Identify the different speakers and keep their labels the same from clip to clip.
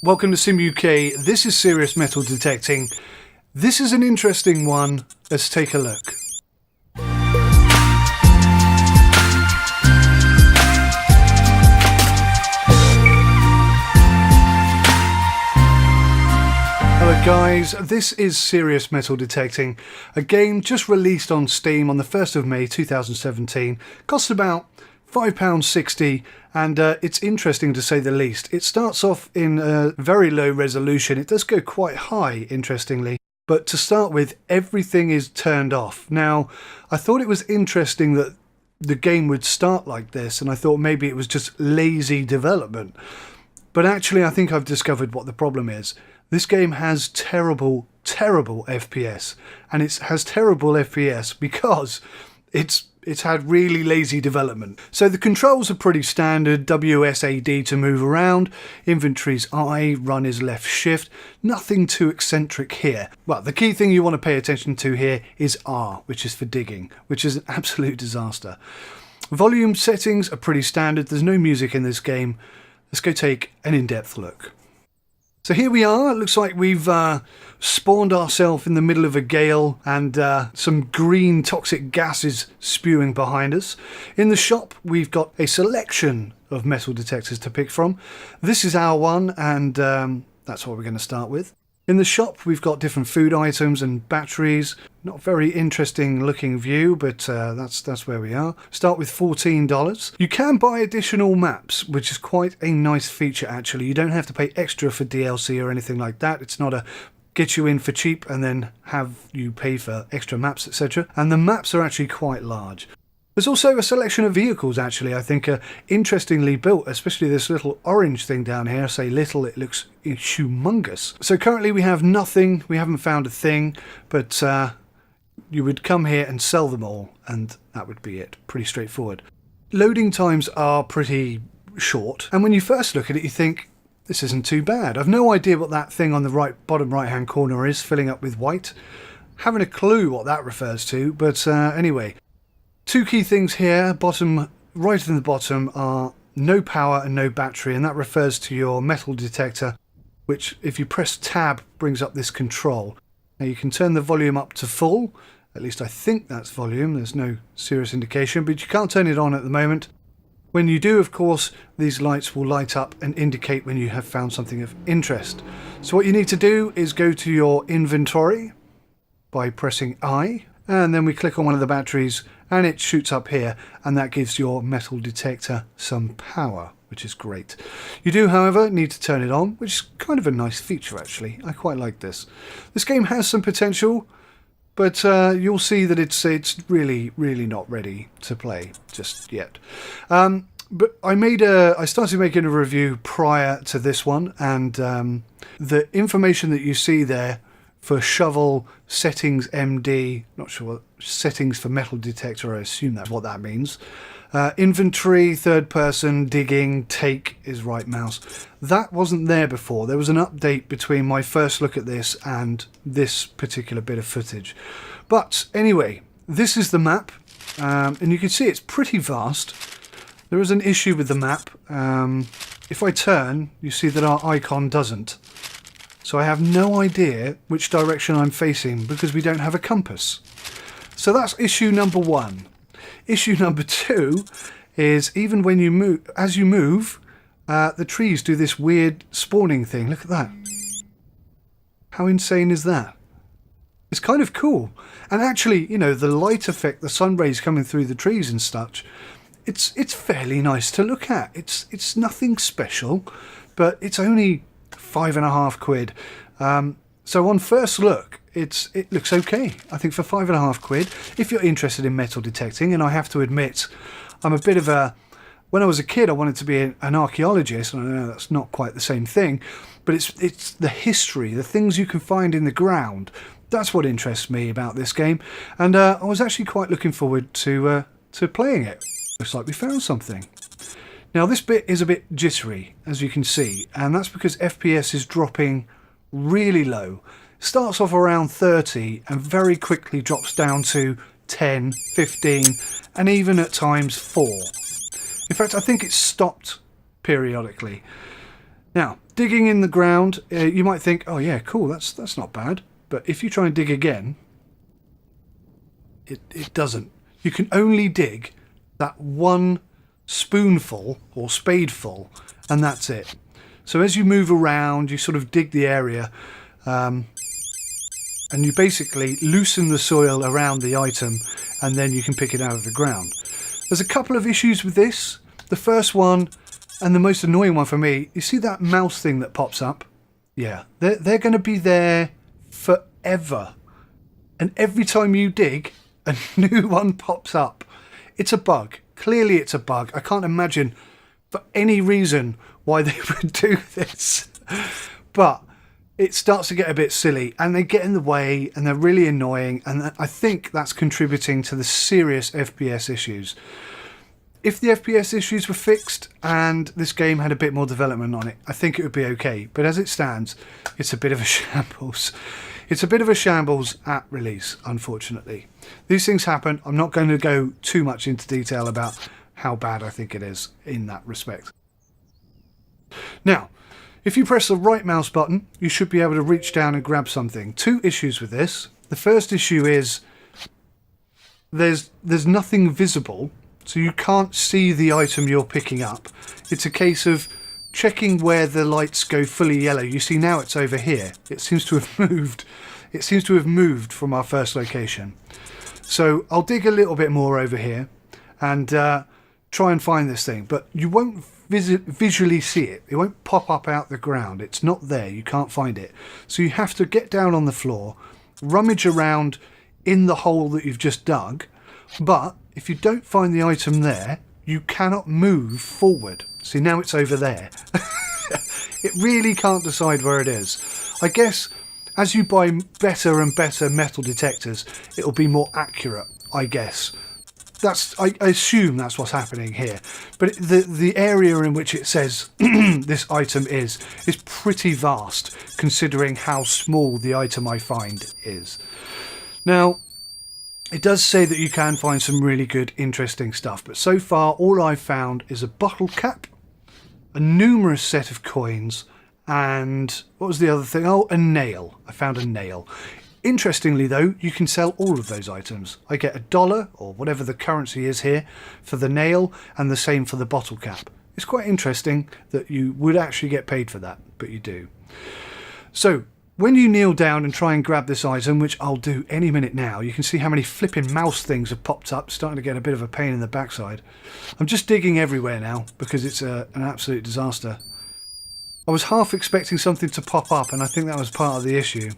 Speaker 1: Welcome to Sim UK. This is Serious Metal Detecting. This is an interesting one. Let's take a look. Hello guys, this is Serious Metal Detecting, a game just released on Steam on the 1st of May 2017. Costs about £5.60 and it's interesting to say the least. It starts off in a very low resolution. It does go quite high, interestingly. But to start with, everything is turned off. Now, I thought it was interesting that the game would start like this, and I thought maybe it was just lazy development. But actually, I think I've discovered what the problem is. This game has terrible FPS, and it has terrible FPS because it's had really lazy development. So the controls are pretty standard. WSAD to move around, inventory's I, run is left shift, nothing too eccentric here. Well, the key thing you want to pay attention to here is R, which is for digging, which is an absolute disaster. Volume settings are pretty standard. There's no music in this game. Let's go take an in-depth look. So here we are. It looks like we've spawned ourselves in the middle of a gale and some green toxic gases spewing behind us. In the shop, we've got a selection of metal detectors to pick from. This is our one, and that's what we're going to start with. In the shop, we've got different food items and batteries. Not very interesting looking view, but that's where we are. Start with $14. You can buy additional maps, which is quite a nice feature actually. You don't have to pay extra for DLC or anything like that. It's not a get you in for cheap and then have you pay for extra maps, etc. And the maps are actually quite large. There's also a selection of vehicles actually I think are interestingly built, especially this little orange thing down here. I say little, it looks humongous. So currently we have nothing, we haven't found a thing, but you would come here and sell them all and that would be it. Pretty straightforward. Loading times are pretty short, and when you first look at it you think, this isn't too bad. I've no idea what that thing on the bottom right hand corner is, filling up with white. Haven't a clue what that refers to, but anyway. Two key things here, right in the bottom are no power and no battery, and that refers to your metal detector, which if you press tab brings up this control. Now you can turn the volume up to full, at least I think that's volume, there's no serious indication, but you can't turn it on at the moment. When you do, of course, these lights will light up and indicate when you have found something of interest. So what you need to do is go to your inventory by pressing I, and then we click on one of the batteries and it shoots up here, and that gives your metal detector some power, which is great. You do, however, need to turn it on, which is kind of a nice feature actually. I quite like this. This game has some potential, but you'll see that it's really not ready to play just yet. But I started making a review prior to this one, and the information that you see there for shovel settings MD, not sure what settings for metal detector, I assume that's what that means. Inventory, third person, digging, take is right mouse. That wasn't there before. There was an update between my first look at this and this particular bit of footage. But anyway, this is the map, and you can see it's pretty vast. There is an issue with the map. If I turn, you see that our icon doesn't. So I have no idea which direction I'm facing because we don't have a compass. So that's issue number one. Issue number two is even when you move, as you move, the trees do this weird spawning thing. Look at that. How insane is that? It's kind of cool. And actually, you know, the light effect, the sun rays coming through the trees and such, it's fairly nice to look at. It's nothing special, but it's only £5.50. So on first look, it looks okay. I think for £5.50, if you're interested in metal detecting, and I have to admit, I'm a bit of a... When I was a kid, I wanted to be an archaeologist, and I know that's not quite the same thing, but it's the history, the things you can find in the ground. That's what interests me about this game, and I was actually quite looking forward to playing it. Looks like we found something. Now this bit is a bit jittery, as you can see, and that's because FPS is dropping really low. Starts off around 30 and very quickly drops down to 10, 15, and even at times 4. In fact, I think it's stopped periodically. Now, digging in the ground, you might think, oh yeah, cool, that's not bad. But if you try and dig again, it doesn't. You can only dig that one spoonful or spadeful, and that's it. So as you move around, you sort of dig the area, and you basically loosen the soil around the item, and then you can pick it out of the ground. There's a couple of issues with this. The first one, and the most annoying one for me, you see that mouse thing that pops up? Yeah, they're going to be there forever. And every time you dig, a new one pops up. It's a bug. Clearly it's a bug. I can't imagine for any reason why they would do this. But it starts to get a bit silly, and they get in the way, and they're really annoying, and I think that's contributing to the serious FPS issues. If the FPS issues were fixed and this game had a bit more development on it, I think it would be okay. But as it stands, it's a bit of a shambles. It's a bit of a shambles at release, unfortunately. These things happen. I'm not going to go too much into detail about how bad I think it is in that respect. Now, if you press the right mouse button, you should be able to reach down and grab something. Two issues with this. The first issue is there's nothing visible, so you can't see the item you're picking up. It's a case of checking where the lights go fully yellow. You see now it's over here. It seems to have moved. It seems to have moved from our first location. So I'll dig a little bit more over here and try and find this thing, but you won't visually see it. It won't pop up out the ground. It's not there. You can't find it. So you have to get down on the floor, rummage around in the hole that you've just dug, but if you don't find the item there, you cannot move forward. See, now it's over there. It really can't decide where it is. I guess as you buy better and better metal detectors, it'll be more accurate, I guess. I assume that's what's happening here. But the area in which it says this item is pretty vast, considering how small the item I find is. Now, it does say that you can find some really good, interesting stuff, but so far all I've found is a bottle cap, a numerous set of coins, and what was the other thing? Oh, a nail. I found a nail. Interestingly though, you can sell all of those items. I get $1 or whatever the currency is here for the nail, and the same for the bottle cap. It's quite interesting that you would actually get paid for that, but you do. So when you kneel down and try and grab this item, which I'll do any minute now, you can see how many flipping mouse things have popped up, starting to get a bit of a pain in the backside. I'm just digging everywhere now because it's an absolute disaster. I was half expecting something to pop up, and I think that was part of the issue.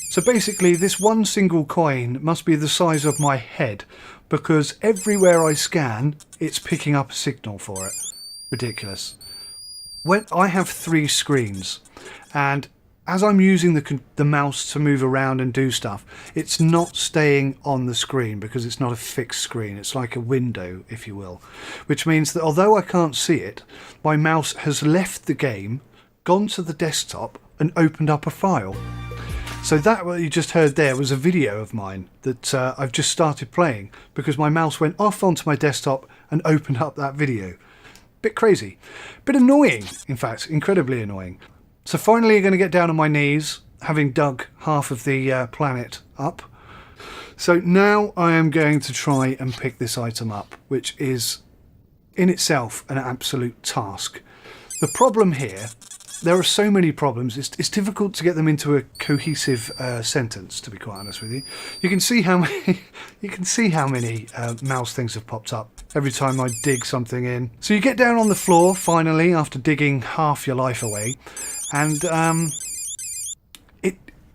Speaker 1: So basically this one single coin must be the size of my head, because everywhere I scan it's picking up a signal for it. Ridiculous. When I have 3 screens, and as I'm using the mouse to move around and do stuff, it's not staying on the screen because it's not a fixed screen. It's like a window, if you will, which means that although I can't see it, my mouse has left the game, gone to the desktop and opened up a file. So that what you just heard there was a video of mine that I've just started playing because my mouse went off onto my desktop and opened up that video. Bit crazy, bit annoying, in fact, incredibly annoying. So finally I'm going to get down on my knees, having dug half of the planet up. So now I am going to try and pick this item up, which is in itself an absolute task. The problem here, there are so many problems, it's difficult to get them into a cohesive sentence, to be quite honest with you. You can see how many mouse things have popped up every time I dig something in. So you get down on the floor finally after digging half your life away, and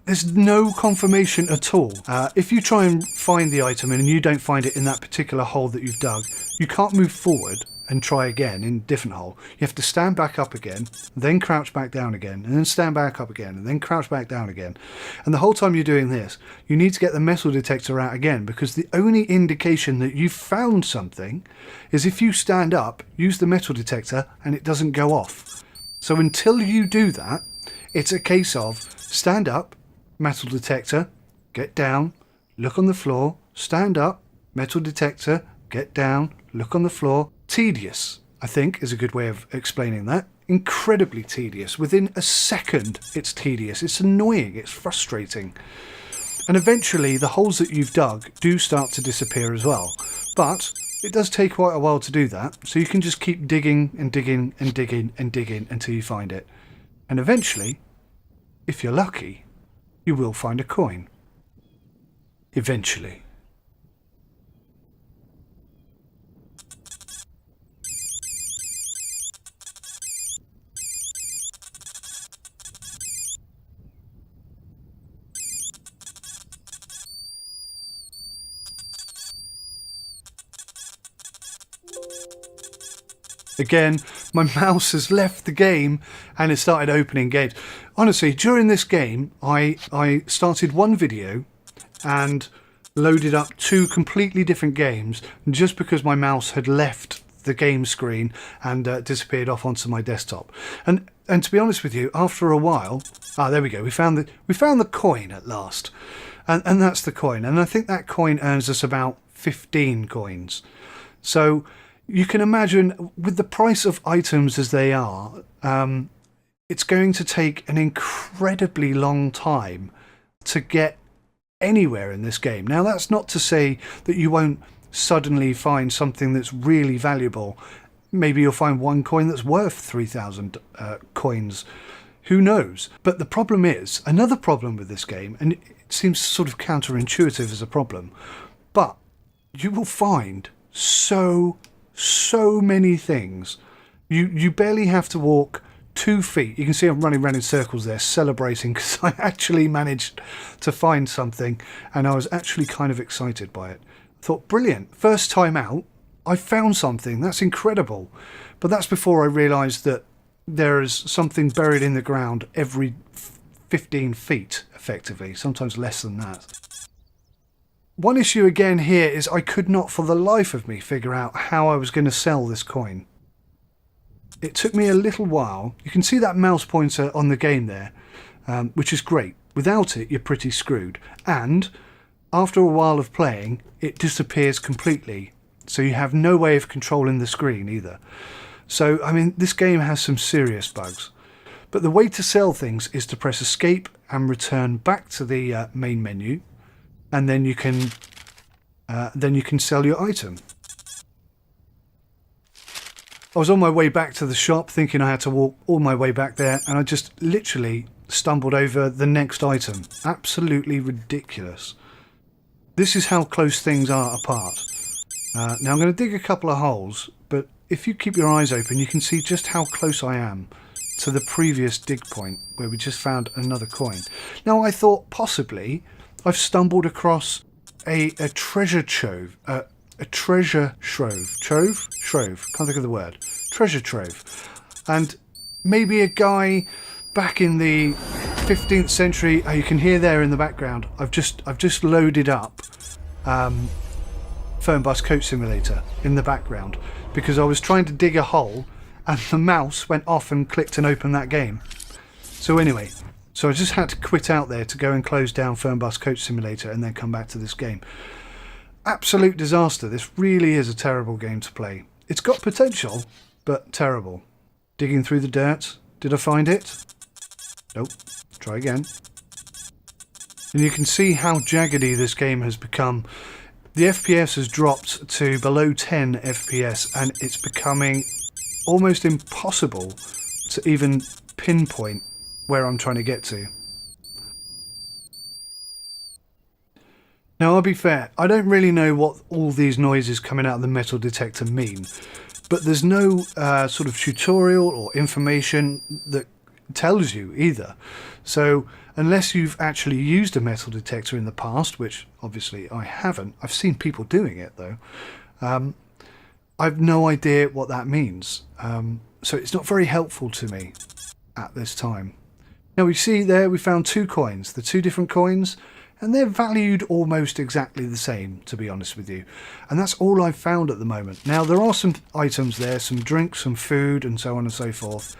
Speaker 1: there's no confirmation at all. If you try and find the item and you don't find it in that particular hole that you've dug, you can't move forward and try again in a different hole. You have to stand back up again, then crouch back down again, and then stand back up again, and then crouch back down again. And the whole time you're doing this, you need to get the metal detector out again, because the only indication that you've found something is if you stand up, use the metal detector, and it doesn't go off. So until you do that, it's a case of stand up, metal detector, get down, look on the floor, stand up, metal detector, get down, look on the floor. Tedious. I think, is a good way of explaining that. Incredibly tedious. Within a second, it's tedious. It's annoying. It's frustrating. And eventually, the holes that you've dug do start to disappear as well. But it does take quite a while to do that. So you can just keep digging and digging and digging and digging until you find it. And eventually, if you're lucky, you will find a coin. Eventually. Again, my mouse has left the game and it started opening games. Honestly, during this game, I started one video and loaded up 2 completely different games just because my mouse had left the game screen and disappeared off onto my desktop. And to be honest with you, after a while, there we go. We found the coin at last, and that's the coin. And I think that coin earns us about 15 coins. So you can imagine, with the price of items as they are, it's going to take an incredibly long time to get anywhere in this game. Now, that's not to say that you won't suddenly find something that's really valuable. Maybe you'll find one coin that's worth 3,000 coins. Who knows? But the problem is, another problem with this game, and it seems sort of counterintuitive as a problem, but you will find so many things. You barely have to walk 2 feet. You can see I'm running around in circles there, celebrating because I actually managed to find something, and I was actually kind of excited by it. I thought, brilliant, first time out, I found something. That's incredible. But that's before I realised that there is something buried in the ground every 15 feet, effectively, sometimes less than that. One issue again here is I could not for the life of me figure out how I was going to sell this coin. It took me a little while. You can see that mouse pointer on the game there, which is great. Without it, you're pretty screwed. And after a while of playing, it disappears completely. So you have no way of controlling the screen either. So, I mean, this game has some serious bugs. But the way to sell things is to press escape and return back to the main menu. And then you can sell your item. I was on my way back to the shop thinking I had to walk all my way back there, and I just literally stumbled over the next item. Absolutely ridiculous. This is how close things are apart. Now I'm going to dig a couple of holes, but if you keep your eyes open, you can see just how close I am to the previous dig point where we just found another coin. Now I thought possibly I've stumbled across a treasure trove. A treasure trove. Trove? Can't think of the word. Treasure trove. And maybe a guy back in the 15th century, you can hear there in the background, I've just loaded up Fernbus Coach Simulator in the background because I was trying to dig a hole and the mouse went off and clicked and opened that game. So anyway, so I just had to quit out there to go and close down Fernbus Coach Simulator and then come back to this game. Absolute disaster. This really is a terrible game to play. It's got potential, but terrible. Digging through the dirt. Did I find it? Nope. Try again. And you can see how jaggedy this game has become. The FPS has dropped to below 10 FPS and it's becoming almost impossible to even pinpoint where I'm trying to get to. Now, I'll be fair, I don't really know what all these noises coming out of the metal detector mean, but there's no sort of tutorial or information that tells you either. So unless you've actually used a metal detector in the past, which obviously I haven't, I've seen people doing it though, I've no idea what that means. So it's not very helpful to me at this time. Now we see there we found 2 coins, the 2 different coins, and they're valued almost exactly the same, to be honest with you. And that's all I've found at the moment. Now there are some items there, some drinks, some food and so on and so forth.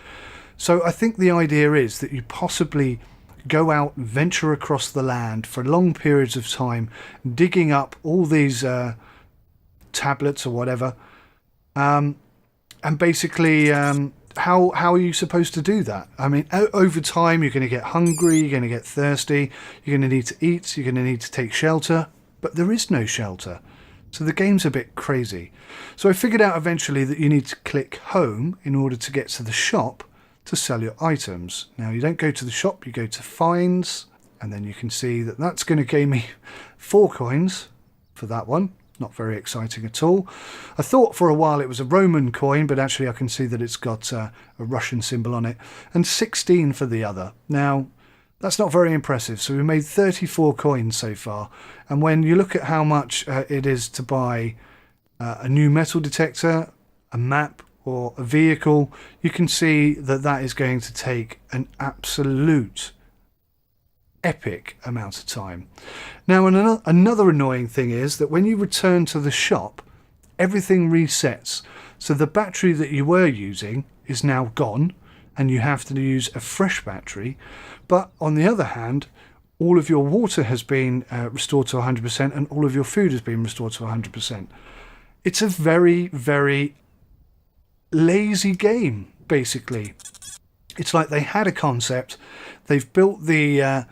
Speaker 1: So I think the idea is that you possibly go out, venture across the land for long periods of time, digging up all these tablets or whatever, And basically, how are you supposed to do that? I mean, over time, you're going to get hungry, you're going to get thirsty, you're going to need to eat, you're going to need to take shelter, but there is no shelter. So the game's a bit crazy. So I figured out eventually that you need to click home in order to get to the shop to sell your items. Now, you don't go to the shop, you go to finds, and then you can see that that's going to give me 4 coins for that one. Not very exciting at all. I thought for a while it was a Roman coin, but actually I can see that it's got a Russian symbol on it. And 16 for the other. Now, that's not very impressive. So we made 34 coins so far. And when you look at how much it is to buy a new metal detector, a map, or a vehicle, you can see that that is going to take an absolute epic amount of time. Now, another annoying thing is that when you return to the shop, everything resets. So the battery that you were using is now gone, and you have to use a fresh battery. But on the other hand, all of your water has been restored to 100%, and all of your food has been restored to 100%. It's a very, very lazy game, basically. It's like they had a concept, they've built the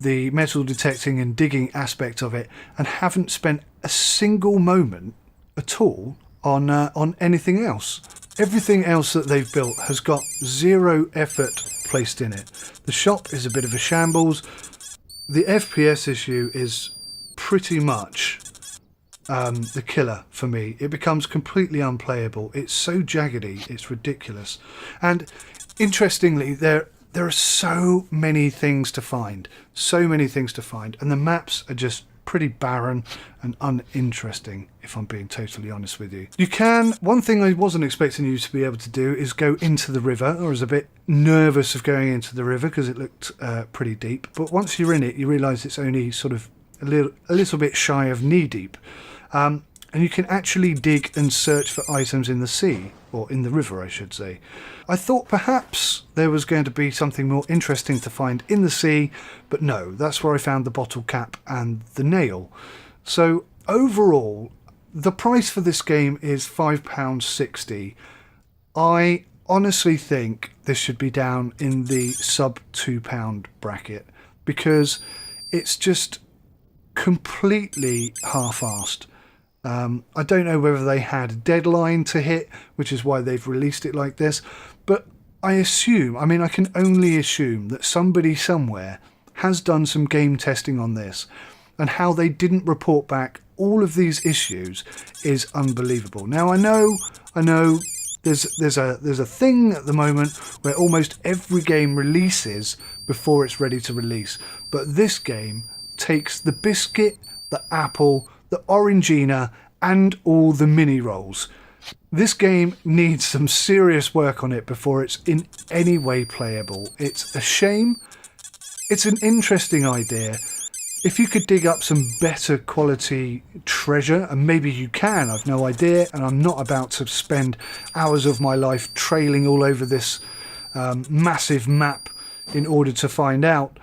Speaker 1: metal detecting and digging aspect of it, and haven't spent a single moment at all on anything else. Everything else that they've built has got zero effort placed in it. The shop is a bit of a shambles. The FPS issue is pretty much the killer for me. It becomes completely unplayable. It's so jaggedy, it's ridiculous. And interestingly, there are so many things to find. So many things to find. And the maps are just pretty barren and uninteresting, if I'm being totally honest with you. You can, one thing I wasn't expecting you to be able to do is go into the river. I was a bit nervous of going into the river because it looked pretty deep. But once you're in it, you realise it's only sort of a little bit shy of knee deep. And you can actually dig and search for items in the sea, or in the river I should say. I thought perhaps there was going to be something more interesting to find in the sea, but no, that's where I found the bottle cap and the nail. So overall, the price for this game is £5.60. I honestly think this should be down in the sub £2 bracket, because it's just completely half-assed. I don't know whether they had a deadline to hit, which is why they've released it like this, but I can only assume that somebody somewhere has done some game testing on this, and how they didn't report back all of these issues is unbelievable. Now I know there's a thing at the moment where almost every game releases before it's ready to release, but this game takes the biscuit, the apple, the Orangina, and all the mini rolls. This game needs some serious work on it before it's in any way playable. It's a shame. It's an interesting idea. If you could dig up some better quality treasure, and maybe you can, I've no idea, and I'm not about to spend hours of my life trailing all over this massive map in order to find out.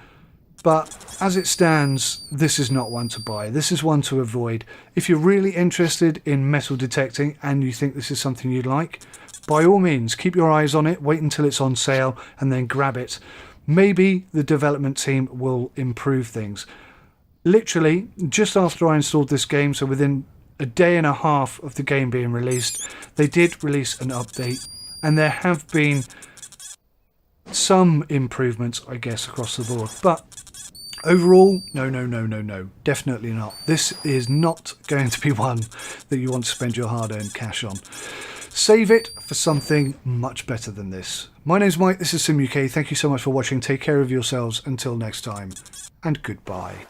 Speaker 1: But as it stands, this is not one to buy. This is one to avoid. If you're really interested in metal detecting and you think this is something you'd like, by all means, keep your eyes on it, wait until it's on sale, and then grab it. Maybe the development team will improve things. Literally, just after I installed this game, so within a day and a half of the game being released, they did release an update, and there have been some improvements, I guess, across the board. But overall, no, definitely not. This is not going to be one that you want to spend your hard-earned cash on. Save it for something much better than this. My name's Mike, this is SimUK. Thank you so much for watching. Take care of yourselves until next time, and goodbye.